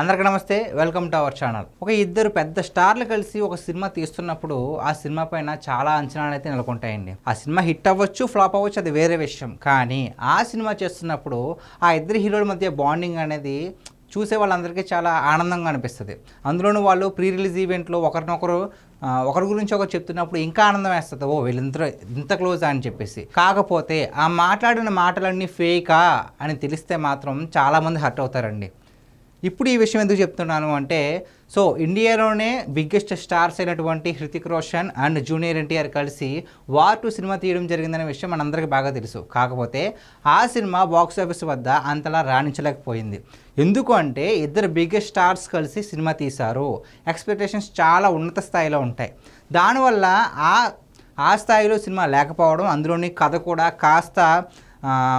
అందరికీ నమస్తే, welcome to our channel. ఒక ఇద్దరు పెద్ద స్టార్లు కలిసి ఒక సినిమా తీస్తున్నప్పుడు ఆ సినిమా పైన చాలా అంచనాలు అయితే నెలకొంటాయండి. ఆ సినిమా హిట్ అవ్వచ్చు, ఫ్లాప్ అవ్వచ్చు, అది వేరే విషయం. కానీ ఆ సినిమా చేస్తున్నప్పుడు ఆ ఇద్దరు హీరోల మధ్య బాండింగ్ అనేది చూసే వాళ్ళందరికీ చాలా ఆనందంగా అనిపిస్తుంది. అందులోనూ వాళ్ళు ప్రీ రిలీజ్ ఈవెంట్లో ఒకరినొకరు ఒకరి గురించి ఒకరు చెప్తున్నప్పుడు ఇంకా ఆనందం వేస్తుంది. ఓ వీళ్ళిద్దరూ ఇంత క్లోజ్ అని చెప్పేసి. కాకపోతే ఆ మాట్లాడిన మాటలన్నీ ఫేకా అని తెలిస్తే మాత్రం చాలామంది హర్ట్ అవుతారండి. ఇప్పుడు ఈ విషయం ఎందుకు చెప్తున్నాను అంటే, ఇండియాలోనే బిగ్గెస్ట్ స్టార్స్ అయినటువంటి హృతిక్ రోషన్ అండ్ జూనియర్ ఎన్టీఆర్ కలిసి వార్ 2 సినిమా తీయడం జరిగిందనే విషయం మనందరికీ బాగా తెలుసు. కాకపోతే ఆ సినిమా బాక్స్ ఆఫీస్ వద్ద అంతలా రాణించలేకపోయింది. ఎందుకు అంటే ఇద్దరు బిగ్గెస్ట్ స్టార్స్ కలిసి సినిమా తీశారు. ఎక్స్పెక్టేషన్స్ చాలా ఉన్నత స్థాయిలో ఉంటాయి. దానివల్ల ఆ స్థాయిలో సినిమా లేకపోవడం, అందులోని కథ కూడా కాస్త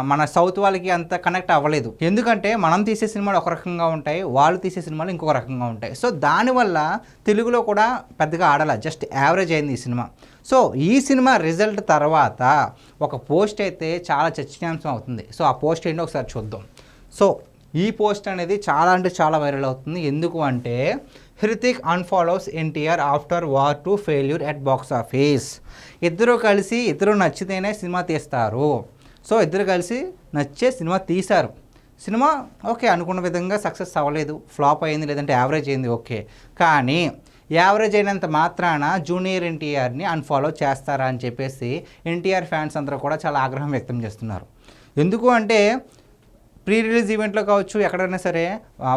మన సౌత్ వాళ్ళకి అంత కనెక్ట్ అవ్వలేదు. ఎందుకంటే మనం తీసే సినిమాలు ఒక రకంగా ఉంటాయి, వాళ్ళు తీసే సినిమాలు ఇంకొక రకంగా ఉంటాయి. దానివల్ల తెలుగులో కూడా పెద్దగా ఆడాల, జస్ట్ యావరేజ్ అయింది ఈ సినిమా. ఈ సినిమా రిజల్ట్ తర్వాత ఒక పోస్ట్ అయితే చాలా చర్చనీయాంశం అవుతుంది. ఆ పోస్ట్ ఏంటో ఒకసారి చూద్దాం. ఈ పోస్ట్ అనేది చాలా అంటే చాలా వైరల్ అవుతుంది. ఎందుకు అంటే, Hrithik unfollows NTR after War 2 failure at box office. ఇద్దరు కలిసి ఇద్దరు నచ్చితేనే సినిమా తీస్తారు. ఇద్దరు కలిసి నచ్చే సినిమా తీశారు. సినిమా ఓకే, అనుకున్న విధంగా సక్సెస్ అవ్వలేదు, ఫ్లాప్ అయింది, లేదంటే యావరేజ్ అయింది, ఓకే. కానీ యావరేజ్ అయినంత మాత్రాన జూనియర్ ఎన్టీఆర్ని అన్ఫాలో చేస్తారా అని చెప్పేసి ఎన్టీఆర్ ఫ్యాన్స్ అందరూ కూడా చాలా ఆగ్రహం వ్యక్తం చేస్తున్నారు. ఎందుకు అంటే, ప్రీ రిలీజ్ ఈవెంట్లో కావచ్చు, ఎక్కడైనా సరే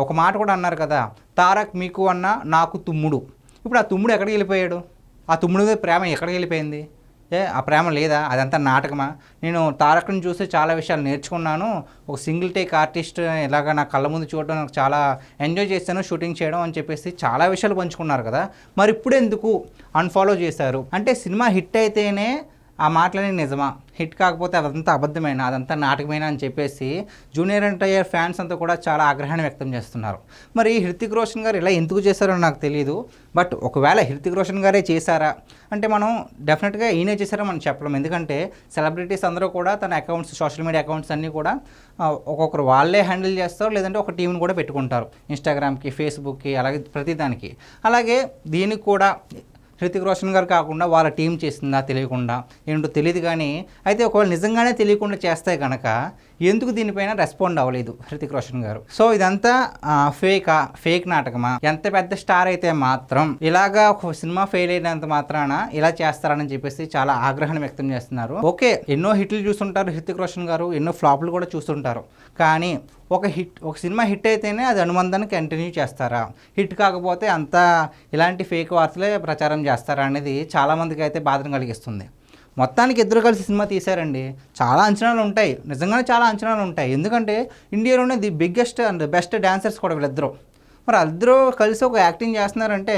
ఒక మాట కూడా అన్నారు కదా, తారక్ మీకు అన్న నాకు తుమ్ముడు. ఇప్పుడు ఆ తుమ్ముడు ఎక్కడికి వెళ్ళిపోయాడు? ఆ తుమ్ముడు మీద ప్రేమ ఎక్కడికి వెళ్ళిపోయింది? ఆ ప్రేమ లేదా? అదంతా నాటకమా? నేను తారక్ని చూసి చాలా విషయాలు నేర్చుకున్నాను. ఒక సింగిల్ టేక్ ఆర్టిస్ట్ ఇలాగా నా కళ్ళ ముందు చూడడం నాకు చాలా ఎంజాయ్ చేశాను, షూటింగ్ చేయడం అని చెప్పేసి చాలా విషయాలు పంచుకున్నారు కదా. మరి ఇప్పుడు ఎందుకు అన్ఫాలో చేశారు? అంటే సినిమా హిట్ అయితేనే ఆ మాటలని నిజమా, హిట్ కాకపోతే అదంతా అబద్ధమైన, అదంతా నాటకమైన అని చెప్పేసి జూనియర్ ఎన్టీఆర్ ఫ్యాన్స్ అంతా కూడా చాలా ఆగ్రహాన్ని వ్యక్తం చేస్తున్నారు. మరి హృతిక్ రోషన్ గారు ఇలా ఎందుకు చేశారో నాకు తెలియదు. బట్ ఒకవేళ హృతిక్ రోషన్ గారే చేశారా అంటే మనం డెఫినెట్గా ఈయనే చేశారో మనం చెప్పలేం. ఎందుకంటే సెలబ్రిటీస్ అందరూ కూడా తన అకౌంట్స్, సోషల్ మీడియా అకౌంట్స్ అన్నీ కూడా ఒక్కొక్కరు వాళ్ళే హ్యాండిల్ చేస్తారు, లేదంటే ఒక టీంని కూడా పెట్టుకుంటారు. ఇన్స్టాగ్రామ్కి, ఫేస్బుక్కి, అలాగే ప్రతిదానికి. అలాగే దీనికి కూడా హృతిక్ రోషన్ గారు కాకుండా వాళ్ళ టీం చేసిందా తెలియకుండా ఏంటో తెలియదు. కానీ అయితే ఒకవేళ నిజంగానే తెలియకుండా చేస్తే కనుక ఎందుకు దీనిపైన రెస్పాండ్ అవ్వలేదు హృతిక్ రోషన్ గారు? ఇదంతా ఫేక్ నాటకమా? ఎంత పెద్ద స్టార్ అయితే మాత్రం ఇలాగా ఒక సినిమా ఫెయిల్ అయినంత మాత్రాన ఇలా చేస్తారని చెప్పేసి చాలా ఆగ్రహాన్ని వ్యక్తం చేస్తున్నారు. ఓకే, ఎన్నో హిట్లు చూస్తుంటారు హృతిక్ రోషన్ గారు, ఎన్నో ఫ్లాప్లు కూడా చూస్తుంటారు. కానీ ఒక సినిమా హిట్ అయితేనే అది అనుబంధాన్ని కంటిన్యూ చేస్తారా? హిట్ కాకపోతే అంతా ఇలాంటి ఫేక్ వార్తలే ప్రచారం చేస్తారా అనేది చాలామందికి అయితే బాధను కలిగిస్తుంది. మొత్తానికి ఇద్దరు కలిసి సినిమా తీశారండి. చాలా అంచనాలు ఉంటాయి, నిజంగానే చాలా అంచనాలు ఉంటాయి. ఎందుకంటే ఇండియాలోనే the biggest and best dancers కూడా వీళ్ళిద్దరూ. మరి అందరూ కలిసి ఒక యాక్టింగ్ చేస్తున్నారంటే,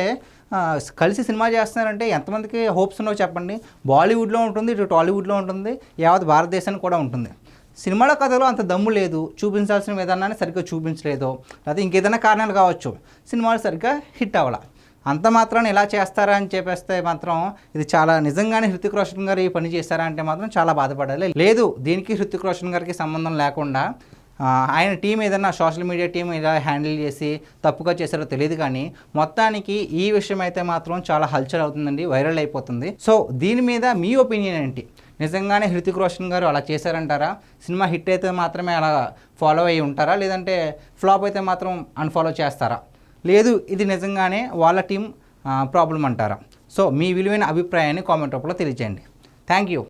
కలిసి సినిమా చేస్తున్నారంటే ఎంతమందికి హోప్స్ ఉన్నాయో చెప్పండి. బాలీవుడ్లో ఉంటుంది, ఇటు టాలీవుడ్లో ఉంటుంది, యావత్ భారతదేశానికి కూడా ఉంటుంది. సినిమాల కథలో అంత దమ్ము లేదు, చూపించాల్సిన విధానాన్ని సరిగ్గా చూపించలేదు, లేకపోతే ఇంకేదైనా కారణాలు కావచ్చు, సినిమాలు సరిగ్గా హిట్ అవ్వాల. అంత మాత్రాన్ని ఎలా చేస్తారా అని చెప్పేస్తే మాత్రం ఇది చాలా నిజంగానే హృతిక్ రోషన్ గారు ఈ పని చేస్తారా అంటే మాత్రం చాలా బాధపడాలి. లేదు, దీనికి హృతిక్ రోషన్ గారికి సంబంధం లేకుండా ఆయన టీం ఏదైనా సోషల్ మీడియా టీం ఇలా హ్యాండిల్ చేసి తప్పుగా చేశారో తెలియదు. కానీ మొత్తానికి ఈ విషయం అయితే మాత్రం చాలా హల్చల్ అవుతుందండి, వైరల్ అయిపోతుంది. దీని మీద మీ ఒపీనియన్ ఏంటి? నిజంగానే హృతిక్ రోషన్ గారు అలా చేశారంటారా? సినిమా హిట్ అయితే మాత్రమే అలా ఫాలో అయ్యి ఉంటారా, లేదంటే ఫ్లాప్ అయితే మాత్రం అన్ఫాలో చేస్తారా? లేదు, ఇది నిజంగానే వాళ్ళ టీం ప్రాబ్లం అంటారా? మీ విలువైన అభిప్రాయాన్ని కామెంట్ రూపంలో తెలియజేయండి. Thank you.